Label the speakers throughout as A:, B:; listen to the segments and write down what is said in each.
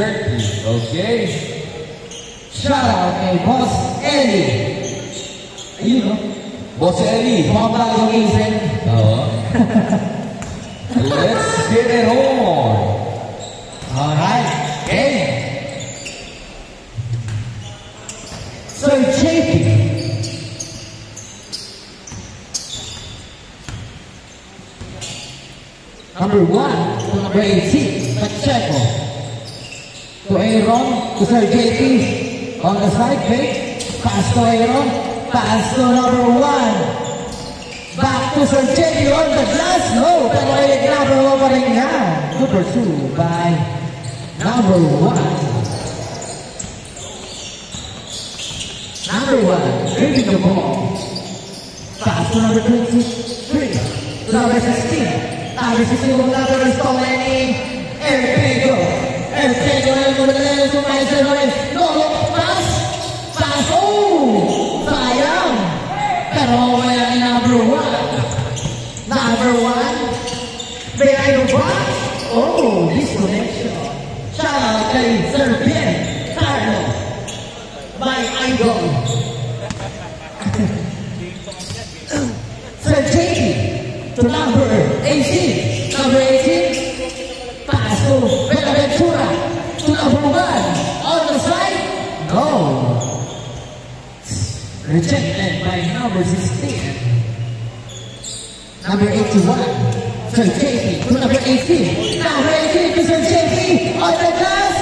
A: 30. Okay.
B: Shout out kay Boss Ellie. Ayun, no?
A: Boss Ellie.
B: Mukhang bagong isip.
A: Oo. Let's get it on.
B: Alright. Okay. So, JP. Number 1 to number 18, Pacheco. To Aaron, to Sir JP. On the side, fake. Pass to Aaron. Pass to number 1. Back to Sir JP on the glass. No, pero ay number 1 pa rin nga. Good pursue by number 1. Number 1, dribbling the ball. Pass to number 23. To number 16. Number 16 will not restore any. Erpego. Erpego na yung sumaisa na rin. No, pass. Pass. Oh! Sayang. Pero wala ni number 1. Number 1. Behind the box. Oh, disconnection. Shout out kay Sir Ben Carlo. My idol. Sir JP. To number 18. Number 18. Pass to Benaventura. To number 1. On the side. No. Rejected by number 16. Number 81. Sir JP. To number 18. Number 18 to Sir JP. On the glass.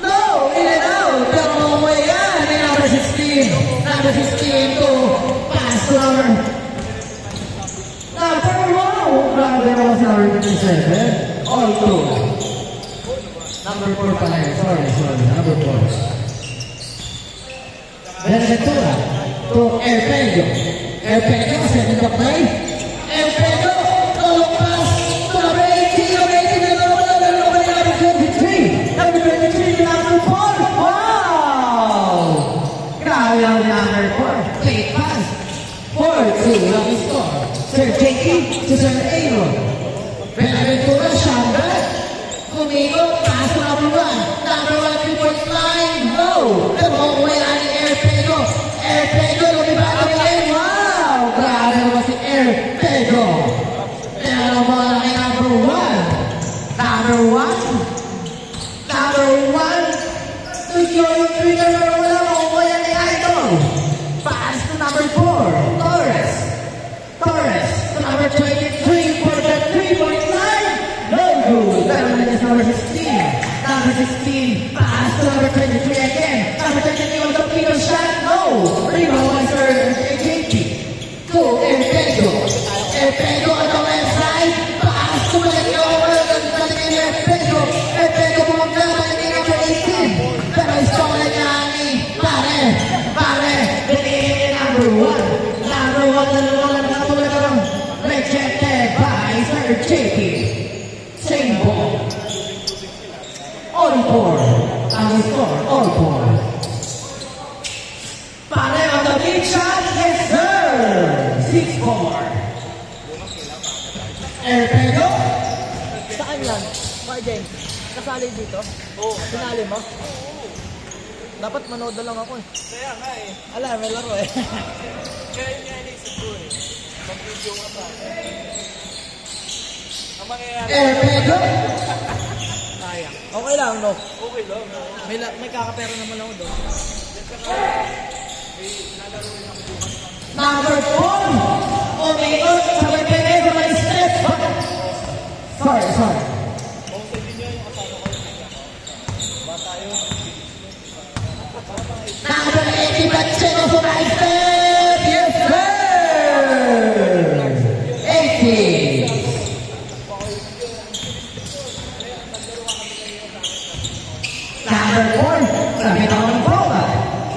B: No. In and out. Pero way yan. Number 16. Number 16 to pass to number number 27, all two. Number 4 pala yun. Sorry, number 4. Benaventura to Erpego. Erpego, setting the play. Erpego, follow pass to number 18. Number 18, number 23. Number 23, number 4. Wow! Grabe ang number 4. Play pass. 4-2 lang yung score. Sir JP to Sir Aaron. Benaventura, Shamba. Kumigo, pass to number 1. Number 1, 3-point line. No! Pero wala ni Erpego. Erpego, lumibag ang line. Wow! Grabe naman si Erpego. Pero wala kay number 1. Number 1. Number 1. To show yung trigger, pero wala mo. Wala ni Idol. Pass to number 4. Torres. Torres to number 23 for the 3-point line. No good. That one is number 16. Number 16. Pass to number 23 again. Number 23 on the middle shot. No. Rebound by Sir JP. To Erpego. Erpego on the left side. Pass to Erpego. Erpego pumunta ni number 18. Pero istola niya ni Pare. Pare. Binigyan ni number 1. Number 1 na rejected by Sir JP. Same ball. All four. Ang score, all four. Pare on the big shot. Yes, sir. 6-4. Erpego.
C: Saan yan? Marjen, kasali dito? Oo. Sinali mo? Dapat manood na lang ako eh.
D: Kaya nga eh.
C: Ala, may laro eh.
D: Kaya yun nga inisip ko eh. Mag-video ka pa. Ang mangyayari.
B: Erpego.
C: Sayang. Okay lang, no?
D: Okay lang.
C: May kakapera naman ako doon.
B: Number 4. Omega. Sabay Erpego may step. Sorry. Number 80, Pacheco for right step. Yes, sir. 80. Number 4, sabi na ng bola.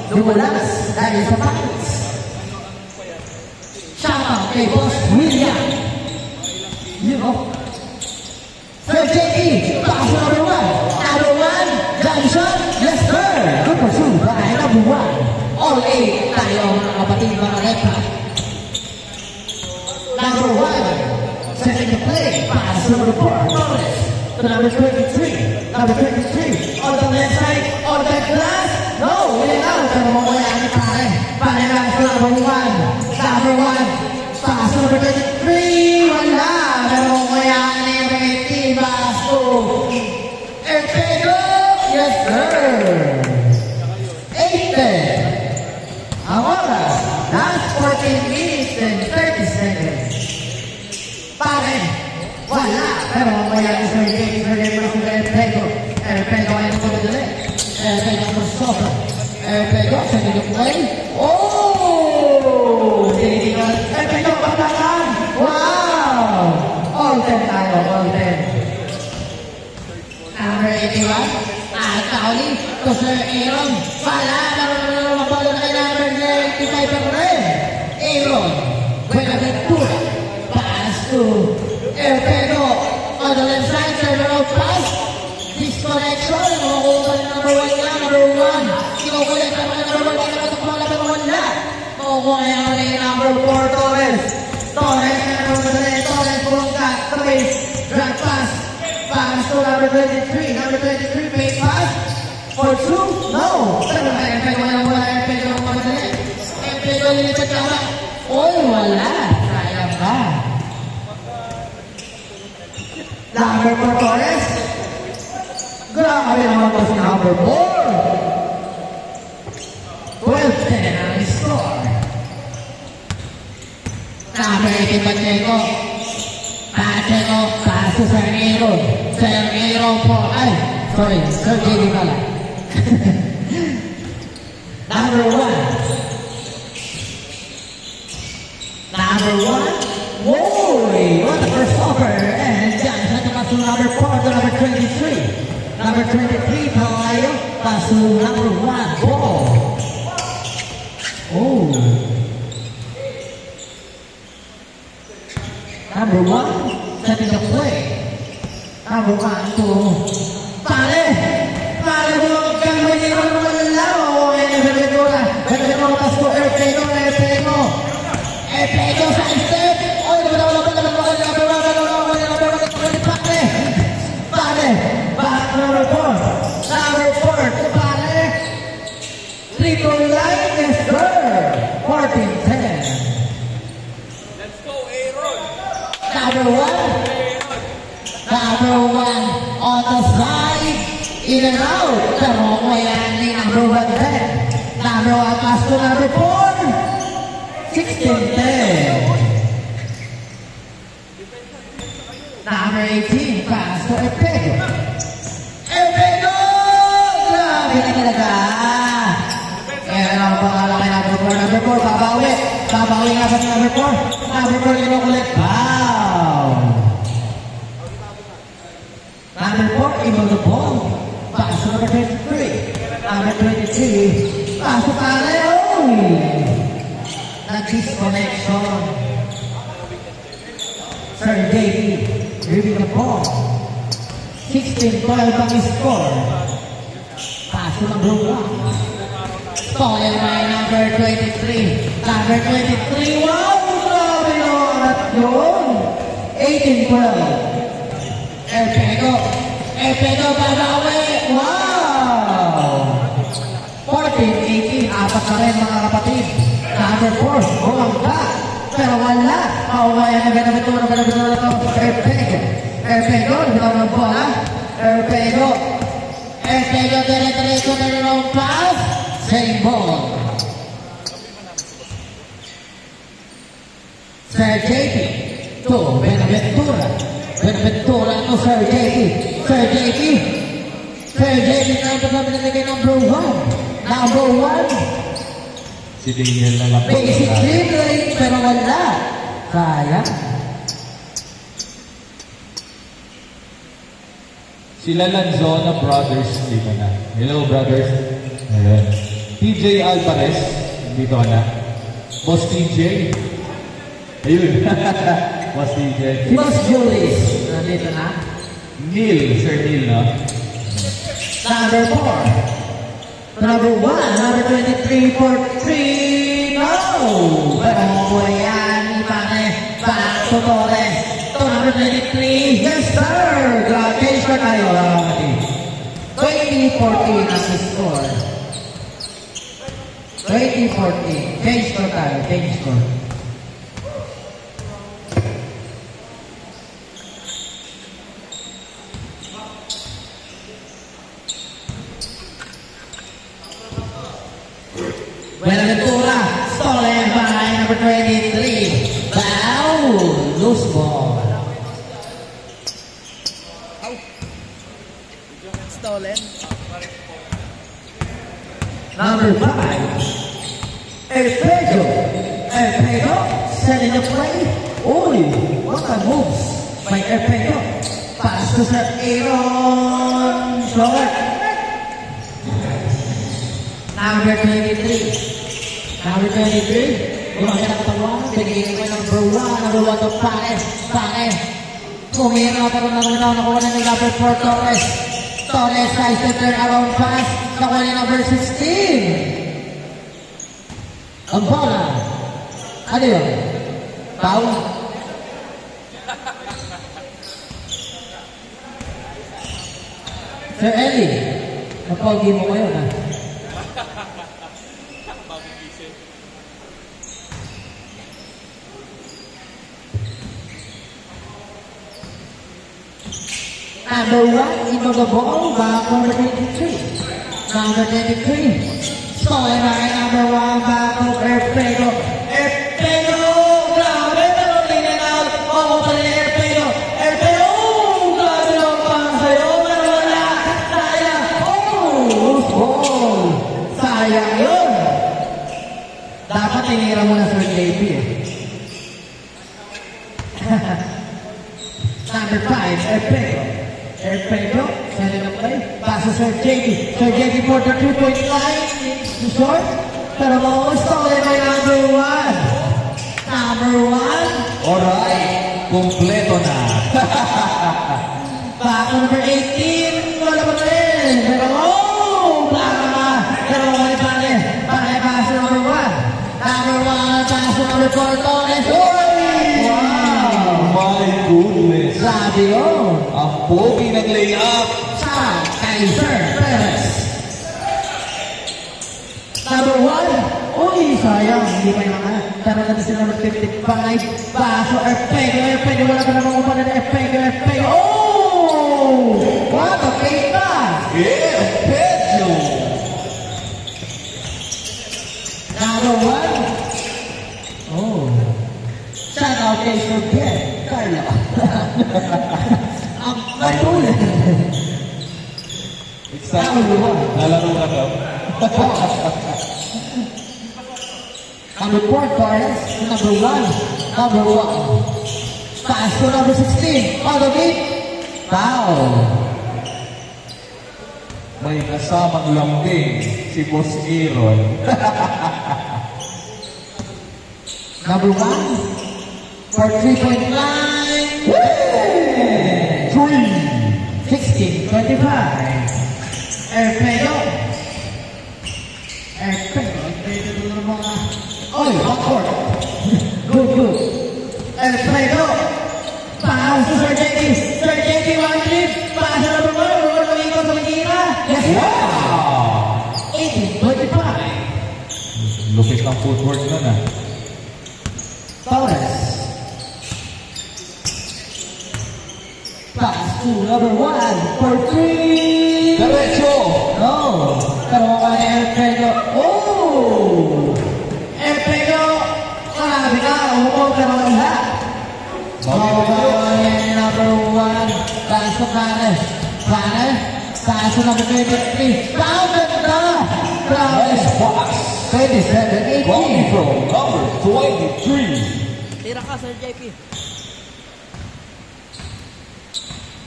B: Lumulas dahil sa packets. Shout out kay Boss William. You know. Sir JP, pass number 1. Number 1, Johnson. Yes, sir. Good pursue by number 1. All 8 tayo mga kapatid mga lepa. Number 1, setting the play. Pass number 4, Torres. To number 23. number 23, on the left side, on the glass, no, wala na, pero mamaya ni pare, pare lang sa number 1, pass to number 23, wala, pero mamaya ni Ricky Basto, Erpego, yes sir, 8-10, ang oras, last 14 minutes and 30 seconds, pare, wala, pero mamaya ni Sir Jake, Erpego ay nagpapadali, Erpego masopra, Erpego sa nilong way, oh! Tinitingan, Erpego patakan, wow! All 10 tayo, all 10. Number 81, at kauli, to Sir Aaron, wala, mapalo na kay number 95 pa rin, Aaron, Buenaventura, pass to Erpego, on the left side, server out pass, disconnection, makukuha na number 1 na, number 1, kinukulit na mga number 1, nakatakbo na number 1 na, makukuha na yung number 4, Torres, Torres, Bungka, Trace, drag pass, pass to number 23, fake pass, for 2, no, pero na Erpego na wala, Erpego na mamadali, Erpego lilipat na wala, oy, wala, sayang ba? Number 4, Torres. Grabe naman po si number 4. 12-10 ang score. Number 18, Pacheco. Pacheco, pass to Sir Aaron. Sir Aaron po, ay, sorry, Sir JD pala. Number 1. Number 1. Whoa, what a first offer. And dyan, sa to number 4 to number 23. Number 23, Palayo, pass to number 1, ball. Oh. Number 1, setting the play. Number 1 to Pare. Pare mo, kamay mo wala. Oh, Benedictura, pass to Erpego. Erpego sa step. Oh, number 4, Pare, triple line, yes sir, 14-10.
D: Let's go, Aaron.
B: Number 1, on the side, in and out, pero yan ni number 1 10. Number 1 pass to number 4, 16-10. Number 18 pass to Erpego. Erpego! Grabe na talaga. Kaya ang pangalan kay number 4, babawi. Babawi nga ba ni number 4? Number 4 kinukulit. Wow! Number 4, Imo the ball. Pass to number 23. Number 23, pass to Pare. Nag-disconnection. Sir JD, reading the ball. 16-12 ang score. Pass to number 1. Stolen by number 23. Number 23, wow! Grabe yun! At yun! 18-12. Erpego, babawi! Wow! 14-18. Apat na rin mga kapatid. Number 4, bumangka. Pero wala. Pauwayan na Benaventura ito. Erpego, bitaw ng bola. Erpego, dire-diretso na ng pass. Same ball. Sir JP to Benaventura. Benaventura to Sir JP. Sir JP na ito kami nalagay number 1. Number 1.
A: Si Daniel na lang.
B: Basic dribbling, pero wala. Sayang.
A: Sila Lanzona Brothers dito na. Hello brothers. Ayan. TJ Alvarez dito na. Boss TJ. Ayun. Boss TJ.
B: Si Boss Julius. Nandito na.
A: Neil. Sir Neil, no?
B: Number 4. Number 1. Number 23 for 3. No! Pero yan. Back to Torres. To number 23. Yes, sir! Grabe siya kayo. 20-14 ang score. 20-14. Change score tayo. Change score. Buenaventura, stolen by number 23. Foul, loose ball.
C: Stolen.
B: Number 5, Elpedo. Elpedo, setting the play. Uy, what a moves by Elpedo. Pass to Sir Aaron Short. Number 23. Number 23. Gumagana ang katawan. Bigay ko number 1. Number 1 to Panes. Panes. Kumira pa rin nakuha na ng number 4 Torres. Torres tries to turn around pass. Nakuha ni number 16. Ang bola. Ano yun? Foul? Sir Ellie, napaugi mo ngayon ha? Number 1 into the ball by number 23. Number 23. Stolen by number 1 back to Erpego. Erpego! Grabe! Pero tingnan out. Mamuta ni Erpego. Erpego! Grabe naman pa sa'yo. Pero wala. Sayang. Loose ball. Sayang yun. Dapat tinira mo na Sir JP eh. Number 5, Erpego. Erpego, sending the play. Passes Sir JP. Sir JP for the 3-point line. Short. Pero stolen by number 1. Number 1.
A: Alright, kompleto na.
B: Back to number 18. Wala pa rin. Pero baka. Pero wala pa rin. Pass to number 1. Number 1, pass to number 4. Torres. Wow!
A: My goodness.
B: Grabe yun.
A: Ang pogi ng layup.
B: Sa Kaiser Perez. Number 1. Uy, sayang. Hindi pa yung mga. Tara natin si number 55. Paso, Erpego. Erpego. Wala pa naman upa na Erpego. Erpego. Oh! What a fake pass.
A: Yeah, Pedro.
B: Number 1. Oh. Shout out kay Sir Pierre. Carlo. Ang matulad.
A: Excited. Nalaro na daw.
B: Number 4, Torres. Number 1. Number 1. Pass to number 16. On the beat. Foul.
A: May kasamang lambing si Boss Aaron.
B: Number 1. For 3-point line. 16-25. Erpego. Erpego. Erpego na mga. Oy, backcourt. Good, good. Erpego. Pass to Sir JP. Sir JP, one trip. Pass to number 1. Rulo ng ikot sa Magina. Yes,
A: Wow!
B: 18-25.
A: Lupit ng footwork na na.
B: Torres. Pass to number 1 for 3.
A: Derecho!
B: No. Pero mukha ni Erpego. Oh! Erpego. Marami ka. Umukong pero wala. Mukha ni number 1. Pass to Panes. Panes. Pass to number 23. Fountain ka.
A: Nice pass!
B: 27-18.
A: Coming from number 23.
C: Tira ka, Sir JP.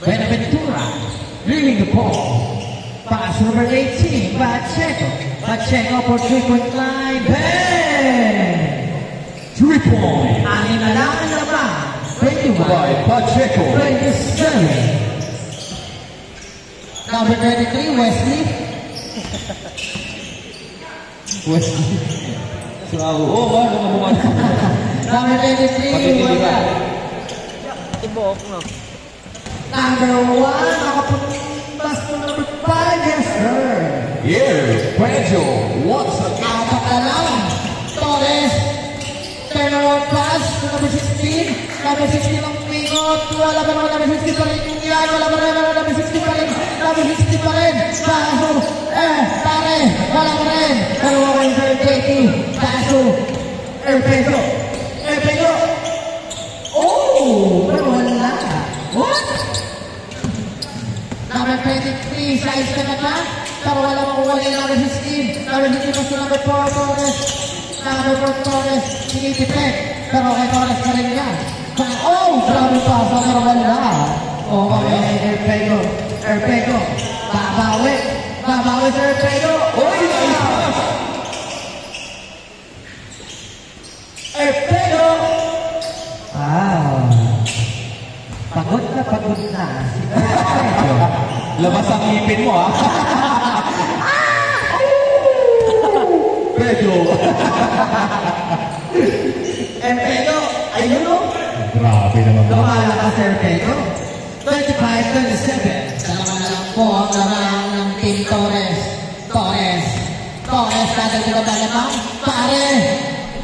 B: Buenaventura, leading the ball. Pass number 18, Pacheco. Pacheco for 3-point line. Bang!
A: 3-point
B: Anim na lang ang laban. 21,
A: by Pacheco.
B: 27. Number 33, Wesley.
A: Wesley. Oh, ano nga buwan?
B: Number 23, wala.
C: Tibok, no?
B: Number 1, nakapuntas to number 5, yes,
A: Pedro once again.
B: Apat na lang. Torres. Turnaround pass to number 16. Number 16 ang pingot. Wala pa naman number 16 pa rin yung yan. Wala pa naman number 16 pa rin. Number 16 pa rin. Paso. Pare. Wala pa rin. Pero wala yung 30. Paso. Pedro. Pedro. Oh! Pero wala. What? Number 23. Size ka na ba? Pero wala makuha yung number 16. Number 16 kasi number 4 Torres. Number 4 Torres. Sinitipid. Pero kay Torres ka rin yan. Oh! Grabe pa. Pero wala. Oh, okay. Pedro. Babawi. Babawi sa Pedro.
A: Oy!
B: Pedro. Wow. Pagod na si Pedro.
A: Labas ang ngipin mo, ha? Pedro.
B: Pedro. Ayun o.
A: Grabe naman.
B: Lumala ka, Sir Pedro. 25-27. Dalawa na lang po ang lamang ng Team Torres. Torres, dadagdagan ba naman? Pare,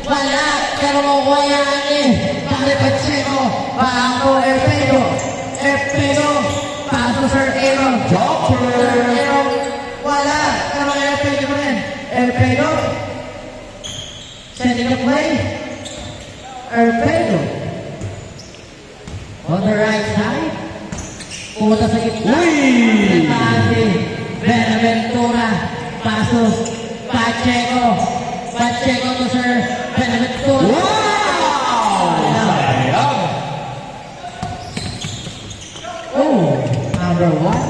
B: wala. Pero makuha yan eh. Pare Pacheco, Banco, Pedro, paso Sir Aaron.
A: Jumper.
B: Wala. Pero Pedro pa rin. Pedro, sending the play. Pedro. On the right side. Pumunta sa gitna.
A: Uy!
B: Pasi. Benaventura. Pasos. Pacheco to Sir Benaventura.
A: Wow! Sayang.
B: Oh! Number one.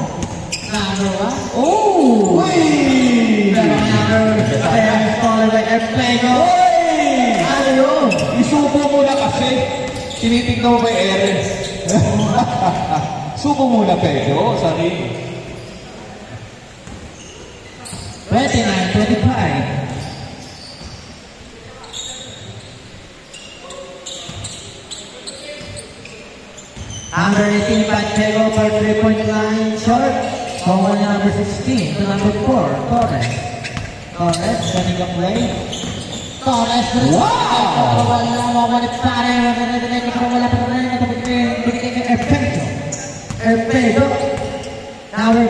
B: Oh!
A: Uy!
B: Pero number 7 followed by Pedro.
A: Uy!
B: Ano yun?
A: Isubo mo na kasi. Tinitignan mo ba yung Eren? Subo muna, Pedro. Sorry.
B: 29-25. Number 18, Pacheco for 3-point line short. Forward number 16 to number 4, Torres. Running the play. Torres.
A: Wow!
B: Pedro. Number 5.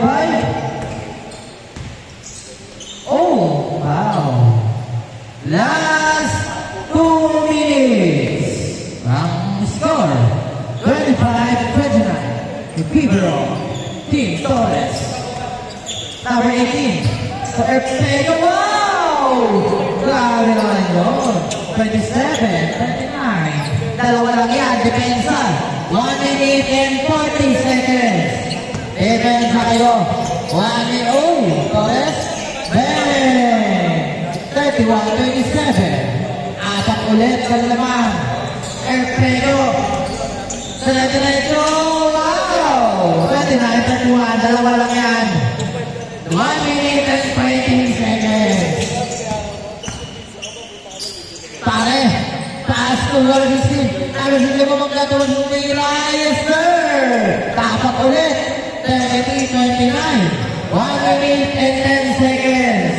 B: Oh, wow. Last 2 minutes. Ang score, 25-29. Pedro, Team Torres. Number 18. So, Pedro, wow! Grabe naman yun. 27-29. Dalawa lang yan, depensa. 1 minute and 40 seconds. Depensa kayo. 1 minute, oh, Torres. Bang! 31-27. Apat ulit sa lamang. Pedro. Diretso. Wow! 29-31. Dalawa lang yan. 1 minute and 20 seconds. Pare. Pass to number 16. Number 16 mo magkatuloy sa tira. Yes, sir! Tapat ulit. 30-29. 1 minute and 10 seconds.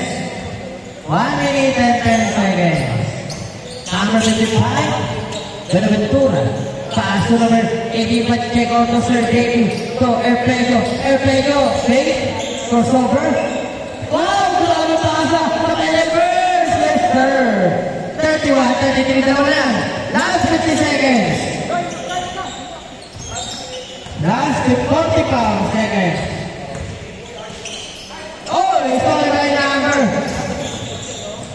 B: 1 minute and 10 seconds. Number 55, Benaventura. Pass to number 80, Pacheco to Sir JP. To Pedro. Fake. Crossover. Wow! Grabe pasa. Reverse. Yes, sir. 31-33 na lang. Last 50 seconds. Last 45 seconds. Oh, it's all the right number.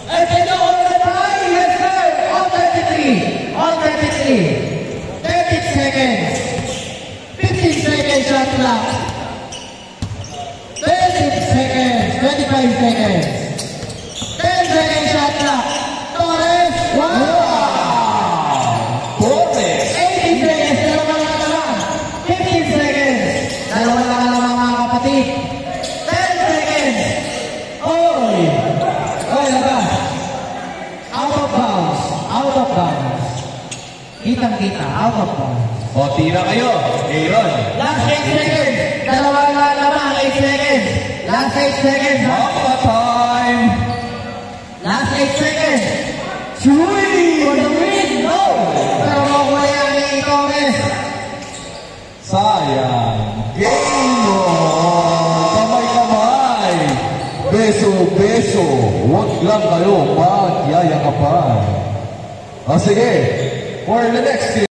B: Pedro on the try. Yes, sir. On 33. 30 seconds. 15 seconds shot clock. 30 seconds. 25 seconds. 10 seconds shot clock. Torres.
A: Wow! Torres.
B: 80 seconds. Dalawa lang. 15 seconds. Dalawa lang mga kapatid. 10 seconds. Oy! Oy, laga. Out of bounds. Kitang-kita. Out of bounds.
A: O, tira kayo. Aaron.
B: Last 8 seconds. Dalawa lang 8 seconds. Last 8 seconds.
A: Mapa time.
B: For the win, no! Pero makuha yan ni Torres.
A: Sayang. Game on. Kamay-kamay. Beso-beso. Huwag lang kayo magyayakapan. O sige, for the next game.